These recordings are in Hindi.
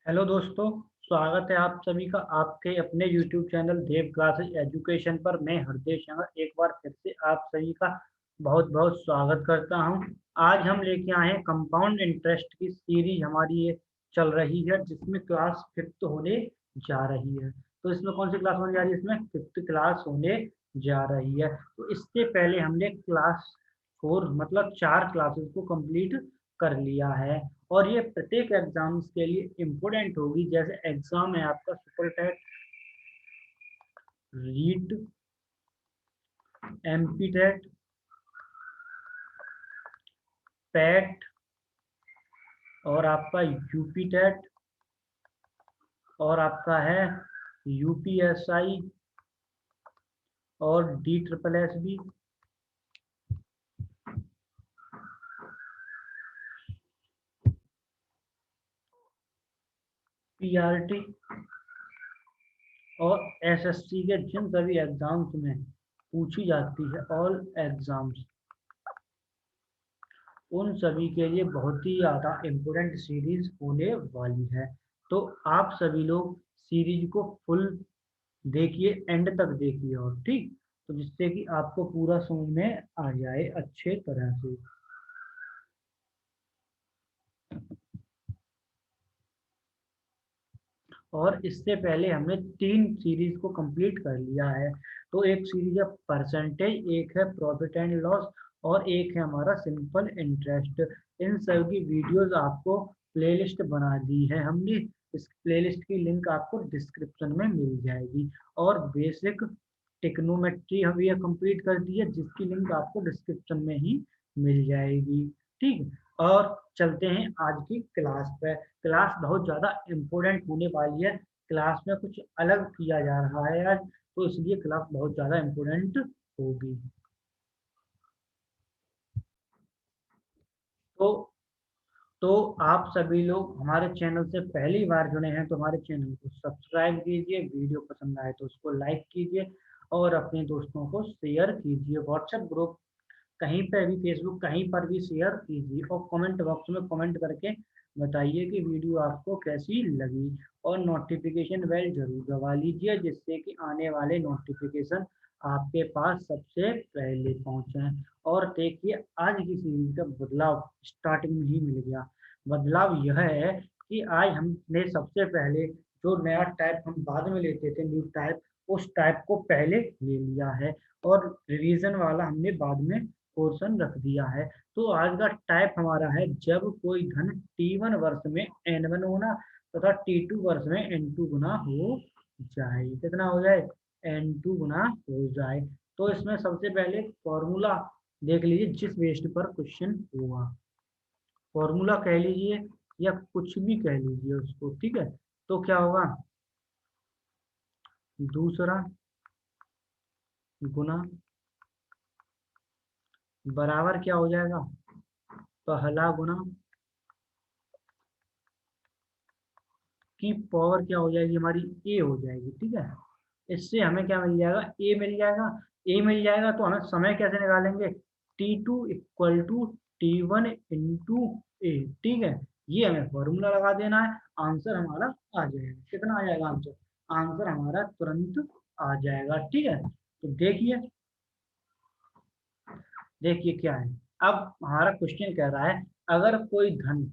हेलो दोस्तों, स्वागत है आप सभी का आपके अपने YouTube चैनल देव क्लासेस एजुकेशन पर। मैं हृदय शंकर एक बार फिर से आप सभी का बहुत बहुत स्वागत करता हूं। आज हम लेके आए हैं कंपाउंड इंटरेस्ट की सीरीज। हमारी ये चल रही है जिसमें क्लास फिफ्थ होने जा रही है। तो इसमें कौन सी क्लास होने जा रही है? इसमें फिफ्थ क्लास होने जा रही है। तो इससे पहले हमने क्लास फोर मतलब 4 क्लासेस को कंप्लीट कर लिया है और ये प्रत्येक एग्जाम्स के लिए इम्पोर्टेंट होगी। जैसे एग्जाम है आपका super TET, REET, MP TET, PAT और आपका यूपी टेट और आपका है यूपीएसआई और D triple S B, PRT और एसएससी के जिन सभी एग्जाम्स में पूछी जाती है ऑल एग्जाम्स, उन सभी के लिए बहुत ही ज़्यादा इम्पोर्टेंट सीरीज होने वाली है। तो आप सभी लोग सीरीज को फुल देखिए, एंड तक देखिए और ठीक, तो जिससे कि आपको पूरा समझ में आ जाए अच्छे तरह से। और इससे पहले हमने 3 सीरीज को कंप्लीट कर लिया है। तो एक सीरीज है परसेंटेज, एक है प्रॉफिट एंड लॉस और एक है हमारा सिंपल इंटरेस्ट। इन सब की वीडियोस आपको प्लेलिस्ट बना दी है हमने। इस प्लेलिस्ट की लिंक आपको डिस्क्रिप्शन में मिल जाएगी। और बेसिक टिक्नोमेट्री हम ये कंप्लीट कर दी है जिसकी लिंक आपको डिस्क्रिप्शन में ही मिल जाएगी। ठीक, और चलते हैं आज की क्लास पे। क्लास बहुत ज़्यादा इम्पोर्टेंट होने वाली है। क्लास में कुछ अलग किया जा रहा है आज, तो इसलिए क्लास बहुत ज़्यादा इम्पोर्टेंट होगी। तो तो आप सभी लोग हमारे चैनल से पहली बार जुड़े हैं तो हमारे चैनल को सब्सक्राइब कीजिए, वीडियो पसंद आए तो उसको लाइक कीजिए और अपने दोस्तों को शेयर कीजिए। व्हाट्सएप ग्रुप कहीं पर भी, फेसबुक कहीं पर भी शेयर कीजिए और कमेंट बॉक्स में कमेंट करके बताइए कि वीडियो आपको कैसी लगी। और नोटिफिकेशन बेल जरूर दबा लीजिए जिससे कि आने वाले नोटिफिकेशन आपके पास सबसे पहले पहुंचे। और देखिए, आज की सीरीज का बदलाव स्टार्टिंग में ही मिल गया। बदलाव यह है कि आज हमने सबसे पहले जो नया टाइप हम बाद में लेते थे, न्यू टाइप, उस टाइप को पहले ले लिया है और रिवीजन वाला हमने बाद में पोर्शन रख दिया है। तो आज का टाइप हमारा है जब कोई धन T1 वर्ष में N1 गुना तथा T2 वर्ष में N2 गुना हो जाए। कितना हो जाए? N2 गुना हो जाए। तो इसमें सबसे पहले फॉर्मूला देख लीजिए जिस बेस्ड पर क्वेश्चन हुआ। फॉर्मूला कह लीजिए या कुछ भी कह लीजिए उसको, ठीक है। तो क्या होगा? दूसरा गुना बराबर क्या हो जाएगा? पहला गुना की पावर क्या हो जाएगी? हमारी ए हो जाएगी, ठीक है। इससे हमें क्या मिल जाएगा? ए मिल जाएगा। ए मिल जाएगा तो हमें समय कैसे निकालेंगे? T2 equal to T1 into ए, ठीक है। ये हमें फॉर्मूला लगा देना है, आंसर हमारा आ जाएगा। कितना आ जाएगा आंसर? आंसर हमारा तुरंत आ जाएगा, ठीक है। तो देखिए, देखिए क्या है। अब हमारा क्वेश्चन कह रहा है अगर कोई धन,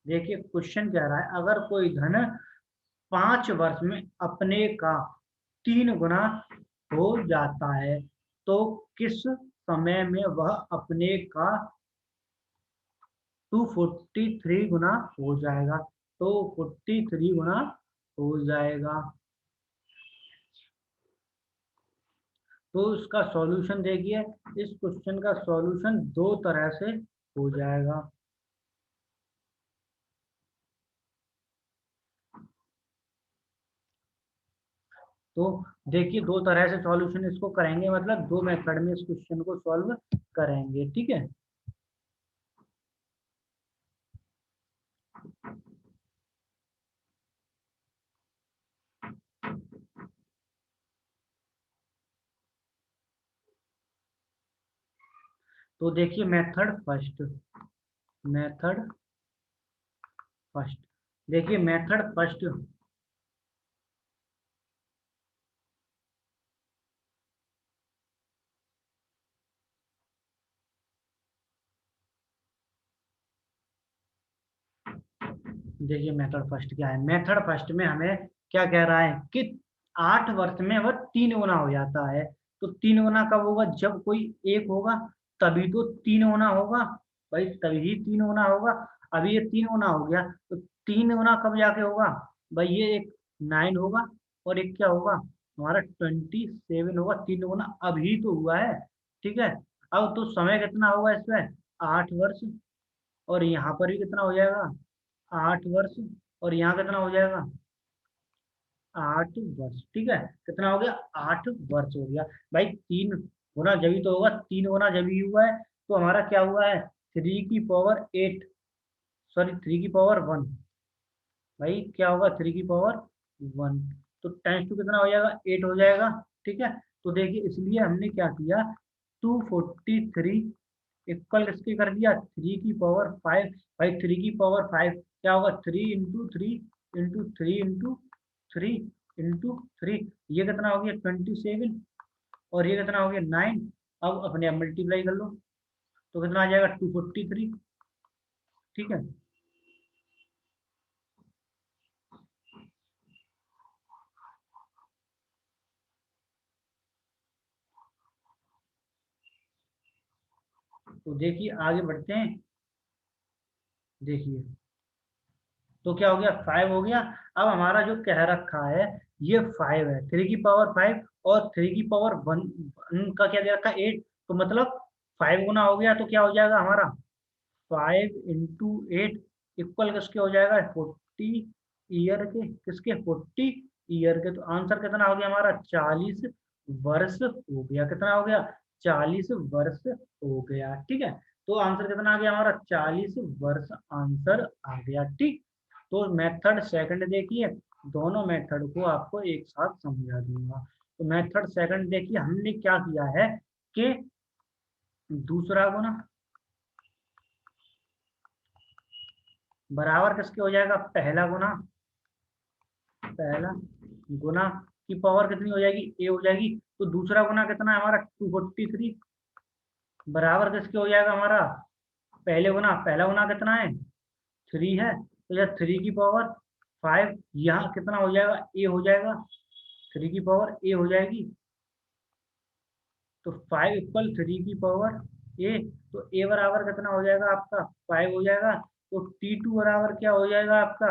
देखिए क्वेश्चन कह रहा है अगर कोई धन 5 वर्ष में अपने का 3 गुना हो जाता है तो किस समय में वह अपने का 243 गुना हो जाएगा? तो 43 गुना हो जाएगा। तो इसका सॉल्यूशन देखिए, इस क्वेश्चन का सॉल्यूशन दो तरह से हो जाएगा। तो देखिए, दो तरह से सॉल्यूशन इसको करेंगे, मतलब दो मेथड में इस क्वेश्चन को सॉल्व करेंगे, ठीक है। तो देखिए मेथड फर्स्ट, मेथड फर्स्ट, देखिए मेथड फर्स्ट, देखिए मेथड फर्स्ट क्या है। मेथड फर्स्ट में हमें क्या कह रहा है कि 8 वर्ष में वह 3 गुना हो जाता है। तो 3 गुना कब होगा, जब कोई एक होगा तभी तो 3 गुना होगा भाई, तभी 3 गुना होगा। अभी ये 3 गुना हो गया, तो 3 गुना कब जाके होगा भाई, ये एक 9 होगा और एक क्या होगा हमारा 27 होगा। 3 गुना अभी तो हुआ है, ठीक है। अब तो समय कितना होगा इसमें, 8 वर्ष, और यहाँ पर भी कितना हो जाएगा 8 वर्ष, और यहाँ कितना हो जाएगा 8 वर्ष, ठीक है। कितना हो गया 8 वर्ष हो गया भाई। 3 गुना जब ही तो होगा, 3 गुना जब ही हुआ है, तो हमारा क्या हुआ है 3 की पावर 8, सॉरी 3 की पावर 1, भाई क्या होगा 3 की पावर 1, तो टाइम्स टू कितना हो जाएगा 8 हो जाएगा, ठीक है। तो देखिए इसलिए हमने क्या किया, 243 इक्वल किसके कर दिया 3 की पावर 5। भाई 3 की पावर 5 क्या होगा, 3 इंटू 3 ये कितना हो गया 27, और ये कितना हो गया 9। अब अपने आप मल्टीप्लाई कर लो, तो कितना आ जाएगा 243, ठीक है। तो देखिए आगे बढ़ते हैं, देखिए तो क्या हो गया 5 हो गया। अब हमारा जो कह रखा है ये 5 है, 3 की पावर 5 और 3 की पावर 1 का क्या दे रखा है 8, तो मतलब 5 गुना हो गया, तो क्या हो जाएगा हमारा 5 इंटू 8 इक्वल किसके हो जाएगा 40 ईयर के, किसके 40 ईयर के। तो आंसर कितना हो गया हमारा 40 वर्ष हो गया, कितना हो गया 40 वर्ष हो गया, ठीक है। तो आंसर कितना आ गया हमारा 40 वर्ष, आंसर आ गया, ठीक। तो मेथड सेकंड देखिए, दोनों मेथड को आपको एक साथ समझा दूंगा। तो मेथड सेकंड देखिए, हमने क्या किया है कि दूसरा गुना बराबर किसके हो जाएगा पहला गुना, पहला गुना की पावर कितनी हो जाएगी ए हो जाएगी। तो दूसरा गुना कितना है हमारा 243 बराबर किसके हो जाएगा हमारा पहले गुना, पहला गुना कितना है 3 है, तो यह 3 की पावर 5 यहाँ कितना हो जाएगा ए हो जाएगा, 3 की पावर ए हो जाएगी। तो 5 = 3 की पावर ए, तो ए बराबर कितना हो जाएगा आपका 5 हो जाएगा। तो T2 बराबर क्या हो जाएगा आपका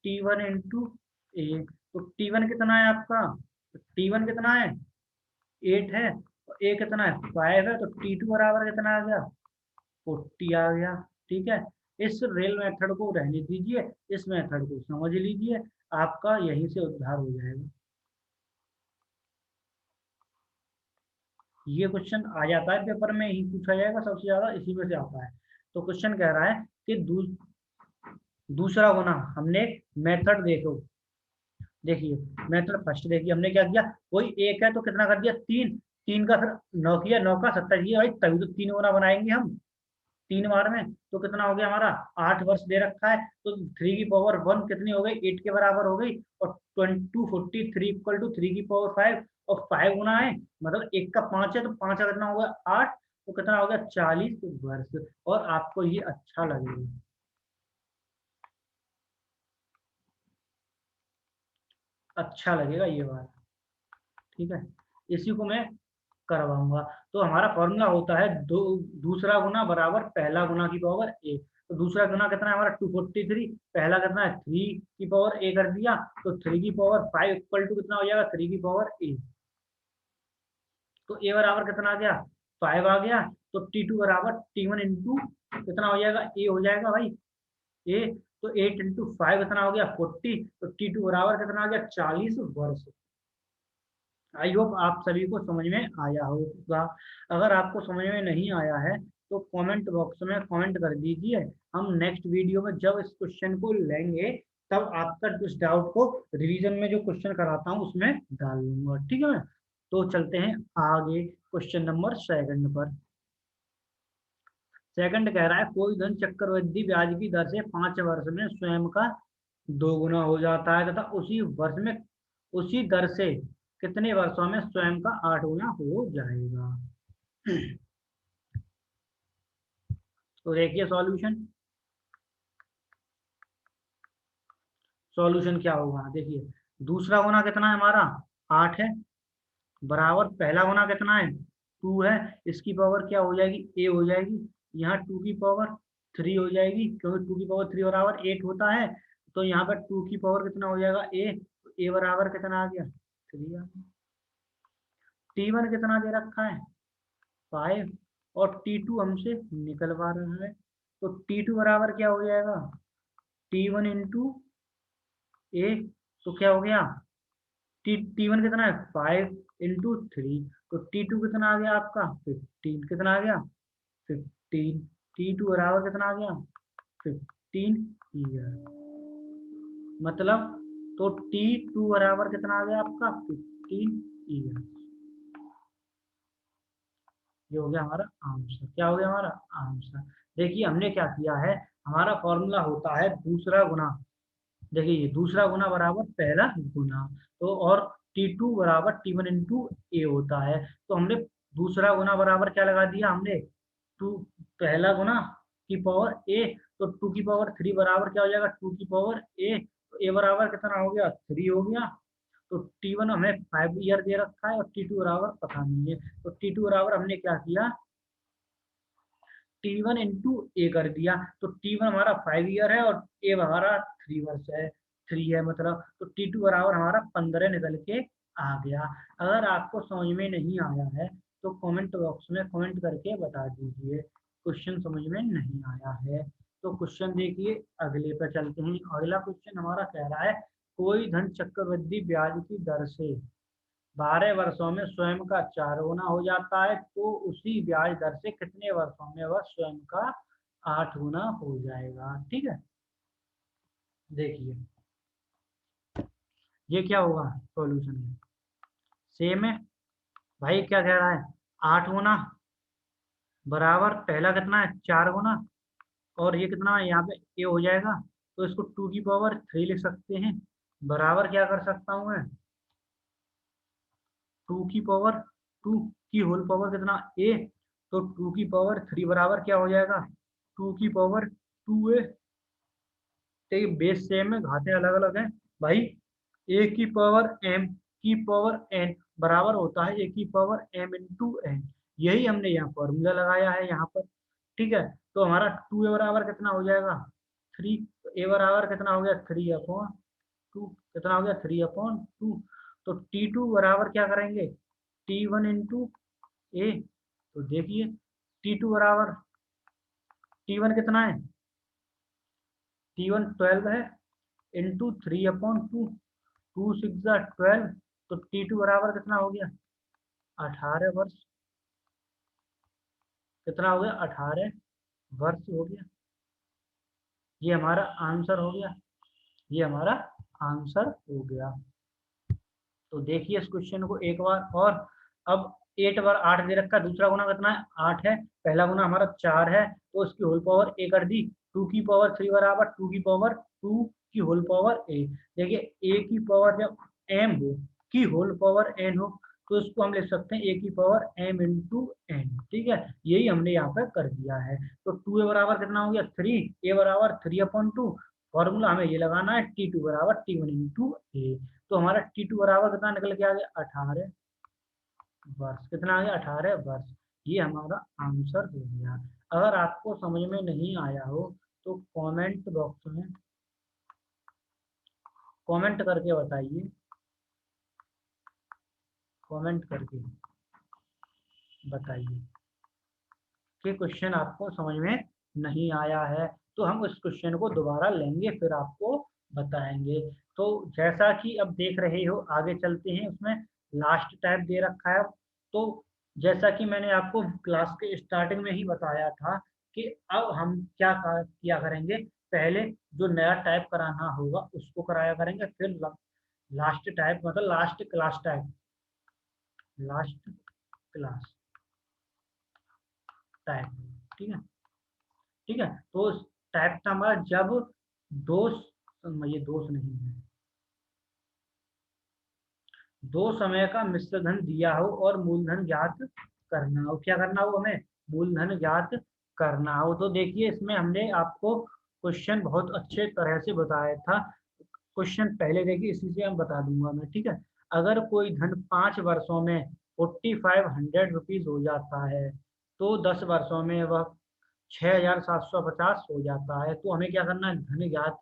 T1 इंटू ए। तो T1 कितना है आपका, T1 कितना है 8 है, और ए कितना है 5 है, तो T2 बराबर कितना आ गया 40 आ गया, ठीक है। इस रेल मेथड को रहने दीजिए, इस मेथड को समझ लीजिए, आपका यहीं से उद्धार हो जाएगा। ये क्वेश्चन आ जाता है पेपर में, ही पूछा जाएगा सबसे ज्यादा, इसी में से आता है। तो क्वेश्चन कह रहा है कि दूसरा गुना, हमने मेथड देखो, देखिए मेथड फर्स्ट देखिए हमने क्या किया, कोई एक है तो कितना कर दिया 3, 3 का फिर 9 किया, 9 का 70 किया भाई, तभी तो 3 गुना बनाएंगे हम 3 बार में। तो कितना हो गया हमारा 8 वर्ष दे रखा है, तो 3 की पावर 1 कितनी हो गई 8 के बराबर हो गई, और 243 इक्वल टू 3 की पावर 5, और 5 गुना है मतलब 1 का 5 है, तो 5 का कितना होगा 8, तो कितना हो गया 40 वर्ष, और आपको ये अच्छा लगेगा, अच्छा लगेगा ये बात, ठीक है। इसी को मैं करवाऊंगा। तो हमारा फॉर्मूला होता है दूसरा गुना बराबर पहला गुना की पावर ए। तो दूसरा गुना कितना है हमारा 243, पहला कितना है 3 की पावर ए कर दिया, तो 3 की पावर 5 इक्वल टू कितना हो जाएगा 3 की पावर ए। तो ए बराबर कितना आ गया 5 आ गया, तो T2 बराबर T1 इंटू कितना हो जाएगा ए हो जाएगा भाई ए। तो 8 इंटू 5 कितना हो गया 40, तो T2 बराबर कितना आ गया 40 वर्ष। आई होप आप सभी को समझ में आया होगा। अगर आपको समझ में नहीं आया है तो कमेंट बॉक्स में कमेंट कर दीजिए, हम नेक्स्ट वीडियो में जब इस क्वेश्चन को लेंगे तब आपका इस डाउट को रिवीजन में जो क्वेश्चन कराता हूँ उसमें डाल लूंगा, ठीक है। तो चलते हैं आगे क्वेश्चन नंबर सेकंड पर। सेकंड कह रहा है कोई धन चक्रवृद्धि ब्याज की दर से 5 वर्ष में स्वयं का 2 गुना हो जाता है तथा उसी वर्ष में उसी दर से कितने वर्षों में स्वयं का 8 गुना हो जाएगा। तो देखिए सॉल्यूशन, सॉल्यूशन क्या होगा, देखिए दूसरा गुना कितना है हमारा 8 है, बराबर पहला गुना कितना है 2 है, इसकी पावर क्या हो जाएगी ए हो जाएगी, यहाँ 2 की पावर 3 हो जाएगी क्योंकि 2 की पावर 3 बराबर 8 होता है। तो यहाँ पर 2 की पावर कितना हो जाएगा ए बराबर कितना आ गया 3 आ गया। T1 कितना दे रखा है 5 और T2 हमसे निकलवा रहा है, तो T2 बराबर क्या हो जाएगा T1 इंटू ए, तो क्या हो गया T1 कितना है 5 इंटू 3, तो T2 कितना आ गया आपका 15, कितना आ गया 15, T2 बराबर कितना आ गया 15 ईयर, मतलब तो T2 बराबर कितना आ गया आपका 15 ईयर। ये हो गया हमारा आंसर, क्या हो गया हमारा आंसर। देखिए हमने क्या किया है, हमारा फॉर्मूला होता है दूसरा गुना, देखिए ये दूसरा गुना बराबर पहला गुना, तो और T2 बराबर T1 इंटू ए होता है, तो हमने दूसरा गुना बराबर क्या लगा दिया हमने 2, पहला गुना की पावर ए, तो 2 की पावर 3 बराबर क्या हो जाएगा 2 की पावर ए, तो ए बराबर कितना हो गया 3 हो गया। तो T1 हमें 5 ईयर दे रखा है और T2 बराबर पता नहीं है, तो T2 बराबर हमने क्या किया T1 इंटू ए कर दिया, तो T1 हमारा 5 ईयर है और ए हमारा 3 वर्ष है, 3 है मतलब, तो T2 बराबर हमारा 15 निकल के आ गया। अगर आपको समझ में नहीं आया है तो कमेंट बॉक्स में कमेंट करके बता दीजिए क्वेश्चन समझ में नहीं आया है। तो क्वेश्चन देखिए अगले पर चलते हैं। अगला क्वेश्चन हमारा कह रहा है कोई धन चक्रवृद्धि ब्याज की दर से 12 वर्षों में स्वयं का 4 गुना हो जाता है, तो उसी ब्याज दर से कितने वर्षों में वह स्वयं का 8 गुना हो जाएगा। ठीक है, देखिए ये क्या होगा सॉल्यूशन में सेम है, भाई क्या कह रहा है 8 गुना बराबर पहला कितना है 4 गुना, और ये कितना है यहाँ पे ए हो जाएगा, तो इसको 2 की पावर 3 लिख सकते हैं, बराबर क्या कर सकता हूँ मैं 2 की पावर 2 की होल पावर कितना ए, तो 2 की पावर 3 बराबर क्या हो जाएगा 2 की पावर 2 ए, देखिए बेस सेम है घाते अलग अलग हैं भाई, ए की पावर एम की पावर एन बराबर होता है ए की पावर एम इंटू एन, यही हमने यहाँ फॉर्मूला लगाया है यहाँ पर। ठीक है, तो हमारा 2 ए बराबर कितना हो जाएगा 3, ए बराबर कितना हो गया 3/2, कितना हो गया 3/2, तो T2 बराबर क्या करेंगे T1 इंटू ए, तो देखिए T2 बराबर T1 कितना है T1 12 है इंटू 3/2, 2 6 12, तो T2 बराबर कितना हो गया 18 वर्ष, कितना हो गया 18 वर्ष हो गया, ये हमारा आंसर हो गया, ये हमारा आंसर हो गया। तो देखिए इस क्वेश्चन को एक बार और, अब 8 बार 8 दे रखा है, दूसरा गुना कितना है 8 है, पहला गुना हमारा 4 है, तो उसकी होल पावर ए कर दी, 2 की पावर 3 बराबर 2 की पावर 2 की होल पावर ए, देखिए ए की पावर जब एम हो की होल पावर एन हो, तो इसको हम लिख सकते हैं ए की पावर एम इंटू एन। ठीक है, यही हमने यहाँ पर कर दिया है, तो 2 ए बराबर कितना हो गया 3, ए बराबर 3/2, फॉर्मूला हमें ये लगाना है T2 बराबर T1 इंटू ए, तो हमारा T2 बराबर कितना निकल के आ गया 18 वर्ष, कितना आ गया 18 वर्ष, ये हमारा आंसर हो गया। अगर आपको समझ में नहीं आया हो तो कमेंट बॉक्स में कमेंट करके बताइए, कमेंट करके बताइए कि क्वेश्चन आपको समझ में नहीं आया है, तो हम उस क्वेश्चन को दोबारा लेंगे फिर आपको बताएंगे। तो जैसा कि अब देख रहे हो आगे चलते हैं, उसमें लास्ट टाइप दे रखा है, तो जैसा कि मैंने आपको क्लास के स्टार्टिंग में ही बताया था कि अब हम क्या किया करेंगे, पहले जो नया टाइप कराना होगा उसको कराया करेंगे, फिर लास्ट टाइप मतलब last class type, last class type, ठीक है। ठीक है। तो टाइप था हमारा जब दोष, ये दोष नहीं है, दो समय का मिश्र धन दिया हो और मूलधन ज्ञात करना हो। क्या करना हो हमें? मूलधन ज्ञात करना हो। तो देखिए इसमें हमने आपको क्वेश्चन बहुत अच्छे तरह से बताया था। क्वेश्चन पहले देखिए, इसी से हम बता दूंगा मैं, ठीक है। अगर कोई धन 5 वर्षों में 4500 रुपीज हो जाता है, तो 10 वर्षों में वह 6750 हो जाता है। तो हमें क्या करना है? धन ज्ञात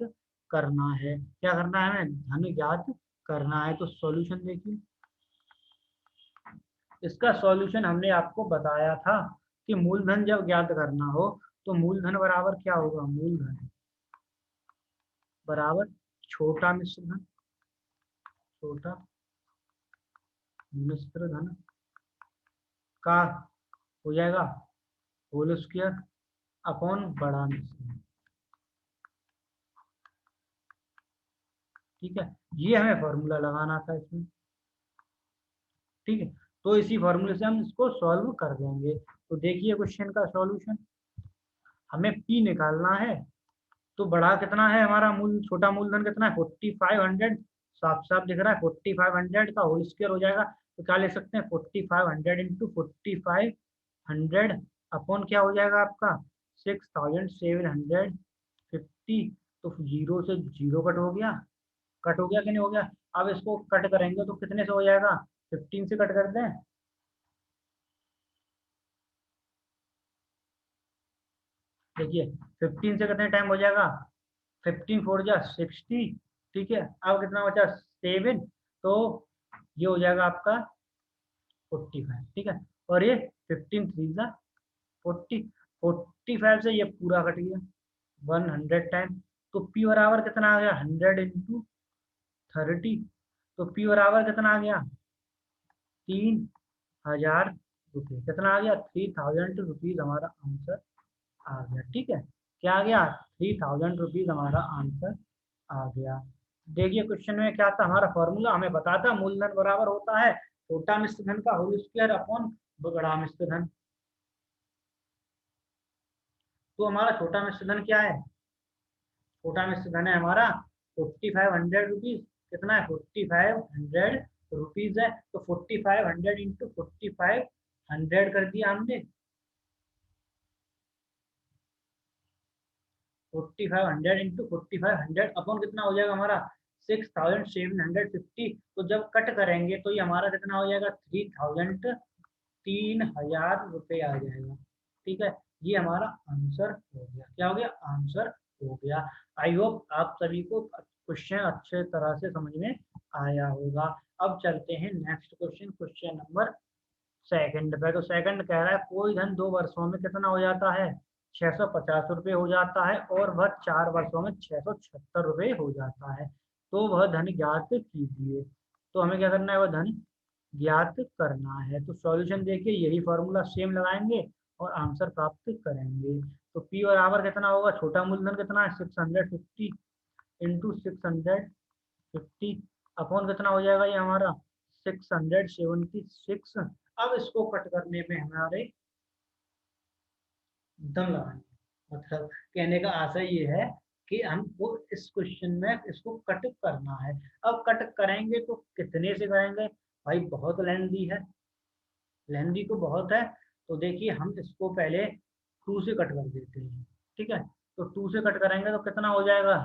करना है। क्या करना है हमें? धन ज्ञात करना है। तो सॉल्यूशन देखिए, इसका सॉल्यूशन हमने आपको बताया था कि मूलधन जब ज्ञात करना हो तो मूलधन बराबर क्या होगा? मूलधन बराबर छोटा मिश्र धन, छोटा मिश्र धन का हो जाएगा होल स्क्वायर अपॉन बड़ा मिश्र धन। ठीक है, ये हमें फॉर्मूला लगाना था इसमें। ठीक है, तो इसी फॉर्मूले से हम इसको सॉल्व कर देंगे। तो देखिए क्वेश्चन का सॉल्यूशन, हमें पी निकालना है। तो बड़ा कितना है हमारा? मूल छोटा मूलधन कितना है? 4500। साफ साफ दिख रहा है, 4500 का होल स्क्वायर हो जाएगा। तो क्या ले सकते हैं? 4500 इंटू 4500 अपॉन क्या हो जाएगा आपका? 6750। तो जीरो से जीरो कट हो गया, कट हो गया कि नहीं हो गया? अब इसको कट करेंगे तो कितने से हो जाएगा? 15 से कट कर दें। देखिए 15 से कितने टाइम हो जाएगा? 15 4 जा 60। ठीक है, अब कितना बचा? 7। तो ये हो जाएगा आपका 45। ठीक है, और ये 15 3 जा 40। 45 से ये पूरा कट गया 100 टाइम। तो पी बराबर कितना आ गया? 100 इंटू 30। तो पी बराबर कितना आ गया? 3000 रुपये। कितना आ गया? 3000 रुपीज हमारा आंसर आ गया। ठीक है, क्या आ गया? 3000 रुपीज हमारा आंसर आ गया। देखिए क्वेश्चन में क्या था हमारा फॉर्मूला, हमें बताता मूलधन बराबर होता है छोटा मिश्र धन का होल स्क्वायर अपॉन बड़ा मिश्र धन। तो हमारा छोटा मिश्र धन क्या है? छोटा मिश्र धन है हमारा 4500 रुपीज। कितना है? 4500 रुपीज है। तो 4500 इंटू 4500 कर दिया हमने। 4500 इंटू 4500 अपॉन कितना हो जाएगा हमारा? 6750। तो जब कट करेंगे तो ये हमारा कितना हो जाएगा? 3000 आ जाएगा। ठीक है, ये हमारा आंसर हो गया। क्या हो गया? आंसर हो गया। आई होप आप सभी को क्वेश्चन अच्छे तरह से समझ में आया होगा। अब चलते हैं next question, question number second पे। तो सेकंड कह रहा है कोई धन 2 वर्षों में कितना हो जाता है? 650 रुपये हो जाता है और वह 4 वर्षों में 676 रुपये हो जाता है। तो वह धन ज्ञात कीजिए। तो हमें क्या करना है? वह धन ज्ञात करना है। तो सॉल्यूशन देखिए, यही फॉर्मूला सेम लगाएंगे और आंसर प्राप्त करेंगे। तो पी बराबर कितना होगा? छोटा मूलधन कितना है? 650 इंटू 650 अपॉन कितना हो जाएगा ये हमारा? 676। अब इसको कट करने में हमारे दम लगाएंगे। मतलब कहने का आशय ये है कि हमको इस क्वेश्चन में इसको कट करना है। अब कट करेंगे तो कितने से करेंगे भाई? बहुत लेंदी है, लेंदी तो बहुत है। तो देखिए हम इसको पहले 2 से कट कर देते हैं। ठीक है, तो 2 से कट करेंगे तो कितना हो जाएगा?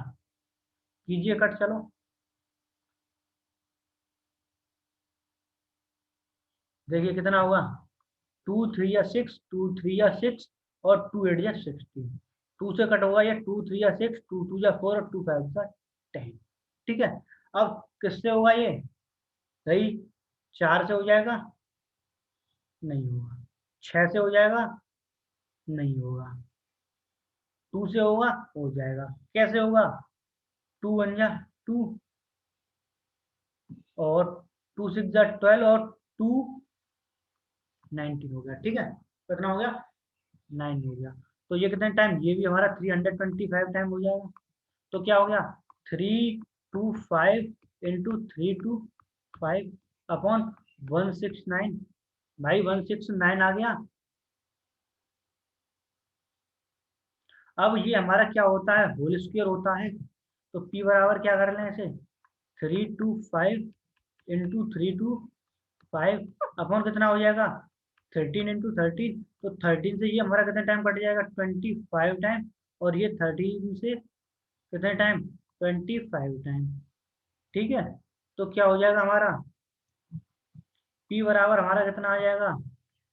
कीजिए कट, चलो। देखिए कितना हुआ? 2 3 या 6, 2 3 या 6 और 2 8 या 16। 2 से कट होगा ये 2 3 या 6, 2 2 या 4 और 2 5 या 10। ठीक है, अब किससे होगा ये? सही, 4 से हो जाएगा? नहीं होगा। 6 से हो जाएगा? नहीं होगा। 2 से होगा? हो जाएगा। कैसे होगा? 2 1 जा 2 और 2 6 जा 12 और 2 19 हो गया। ठीक है, कितना हो गया? 9 हो गया। तो ये कितने टाइम? ये भी हमारा 325 टाइम हो जाएगा। तो क्या हो गया? 3 2 5 इंटू 3 2 5 अपॉन 169। भाई 169 आ गया। अब ये हमारा क्या होता है, होल स्क्वायर होता है। तो p बराबर क्या कर लें इसे, 3 to 5 इंटू 3 to 5 अपॉन कितना हो जाएगा, 13 इंटू 13। तो 13 से ये हमारा कितने टाइम कट जाएगा, 25 टाइम। और ये 13 से कितने टाइम, 25 टाइम। ठीक है, तो क्या हो जाएगा हमारा p बराबर हमारा कितना आ जाएगा,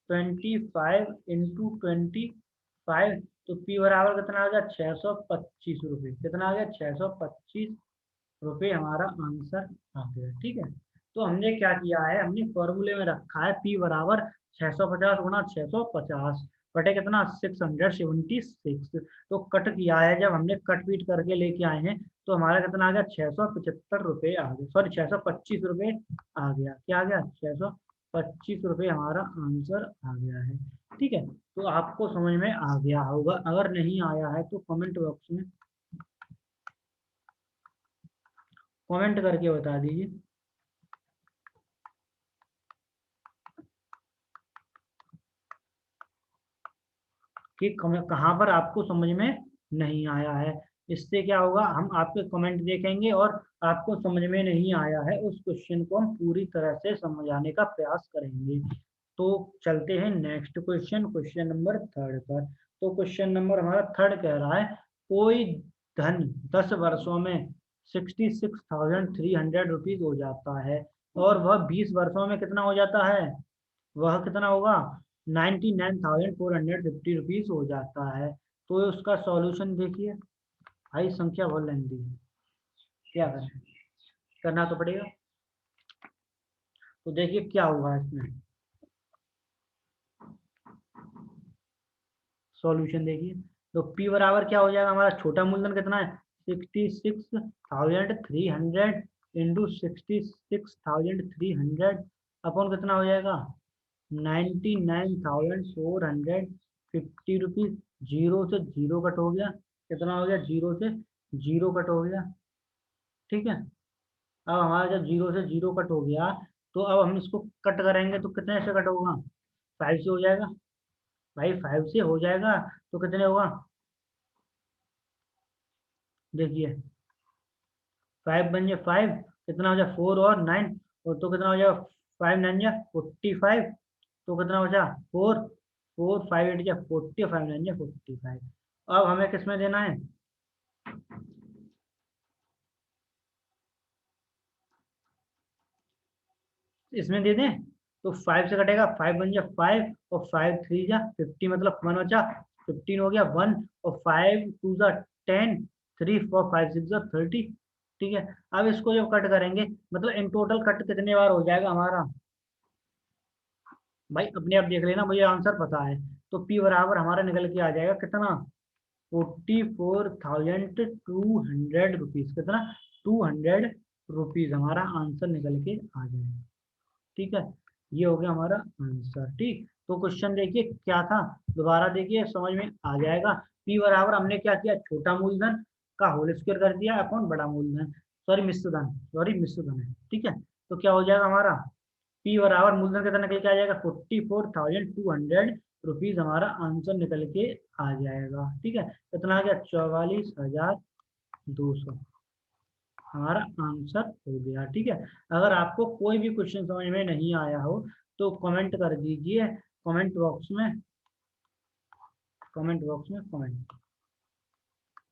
25 इंटू 25। तो p बराबर कितना आ गया, 625 रुपये। कितना आ गया, 625 रुपये हमारा आंसर आ गया। ठीक है, तो हमने क्या किया है, हमने फॉर्मूले में रखा है p बराबर 650 गुणा 650 बटे कितना, 676। तो कट किया है, जब हमने कट पीट करके लेके आए हैं तो हमारा कितना आ गया, 675 रुपये आ गया, सॉरी 625 रुपये आ गया। क्या आ गया, 625 रुपये हमारा आंसर आ गया है। ठीक है, तो आपको समझ में आ गया होगा। अगर नहीं आया है तो कमेंट बॉक्स में कमेंट करके बता दीजिए कि कहाँ पर आपको समझ में नहीं आया है। इससे क्या होगा, हम आपके कमेंट देखेंगे और आपको समझ में नहीं आया है उस क्वेश्चन को हम पूरी तरह से समझाने का प्रयास करेंगे। तो चलते हैं नेक्स्ट क्वेश्चन, क्वेश्चन नंबर 3 पर। तो क्वेश्चन नंबर हमारा 3 कह रहा है, कोई धन 10 वर्षों में 66,300 रुपीज हो जाता है और वह 20 वर्षों में कितना हो जाता है, वह कितना होगा, 99,450 रुपीज हो जाता है। तो उसका सॉल्यूशन देखिए, भाई संख्या बहुत लेंदी है, क्या करें, करना तो पड़ेगा। तो देखिए क्या होगा इसमें, सॉल्यूशन देखिए। तो p बराबर क्या हो जाएगा, हमारा छोटा मूलधन कितना है, 66,300 इंटू 66,300 अपॉन कितना हो जाएगा, 99,450 रुपीज। जीरो से जीरो कट हो गया, कितना हो गया, जीरो से जीरो कट हो गया। ठीक है, अब हमारा जब जीरो से जीरो कट हो गया तो अब हम इसको कट करेंगे तो कितने से कट होगा, 5 से हो जाएगा। भाई 5 से हो जाएगा तो कितने होगा, देखिए 5 बन जाए 5, कितना हो जाए 4 और 9, और तो कितना हो जाएगा, 5 9 जा 45। तो कितना हो जाए 4, 4 5 8 जा 40, 5 9 जा 45। अब हमें किस में देना है, इसमें दे दें। तो 5 से कटेगा, 5 बन जा 5 और 5 3 जा 50, मतलब 1 बचा, 15 हो गया 1 और 5 2 जा 10, 3 4 5 6 जा 30। ठीक है, अब इसको जब कट करेंगे मतलब इन टोटल कट कितने बार हो जाएगा हमारा, भाई अपने आप देख लेना, मुझे आंसर पता है। तो p बराबर हमारा निकल के आ जाएगा कितना, 44,200 रुपीज। कितना, 200 रुपीज हमारा आंसर निकल के आ जाएगा। ठीक है, ये हो गया हमारा आंसर। ठीक, तो क्वेश्चन देखिए क्या था, दोबारा देखिए समझ में आ जाएगा। p बराबर हमने क्या किया, छोटा मूलधन का होल स्क्वायर कर दिया अपॉन बड़ा मूलधन, सॉरी मिश्रधन है। ठीक है, तो क्या हो जाएगा हमारा, p बराबर मूलधन कितना निकल के आ जाएगा, 44,200 रुपीज हमारा आंसर निकल के आ जाएगा। ठीक है, कितना आ गया, 44,200 हमारा आंसर हो गया। ठीक है, अगर आपको कोई भी क्वेश्चन समझ में नहीं आया हो तो कमेंट कर दीजिए, कमेंट बॉक्स में, कमेंट।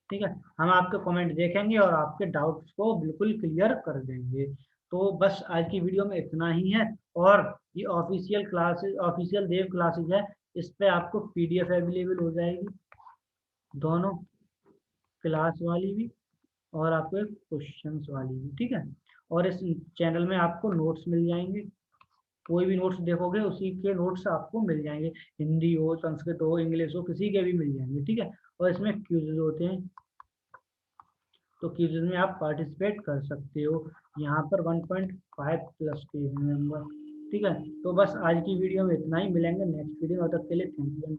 ठीक है, हम आपके कमेंट देखेंगे और आपके डाउट्स को बिल्कुल क्लियर कर देंगे। तो बस आज की वीडियो में इतना ही है। और ये ऑफिशियल क्लासेस, ऑफिशियल देव क्लासेस है, इस पे आपको पीडीएफ अवेलेबल हो जाएगी, दोनों क्लास वाली भी और आपको क्वेश्चंस वाली भी। ठीक है, और इस चैनल में आपको नोट्स मिल जाएंगे, कोई भी नोट्स देखोगे उसी के नोट्स आपको मिल जाएंगे, हिंदी हो, संस्कृत हो, इंग्लिश हो, किसी के भी मिल जाएंगे। ठीक है, और इसमें क्विज़ होते हैं, तो क्विज़ में आप पार्टिसिपेट कर सकते हो। यहाँ पर 1.5 प्लस के हैं नंबर। ठीक है, तो बस आज की वीडियो में इतना ही, मिलेंगे नेक्स्ट वीडियो में, तब तक के लिए थैंक यू।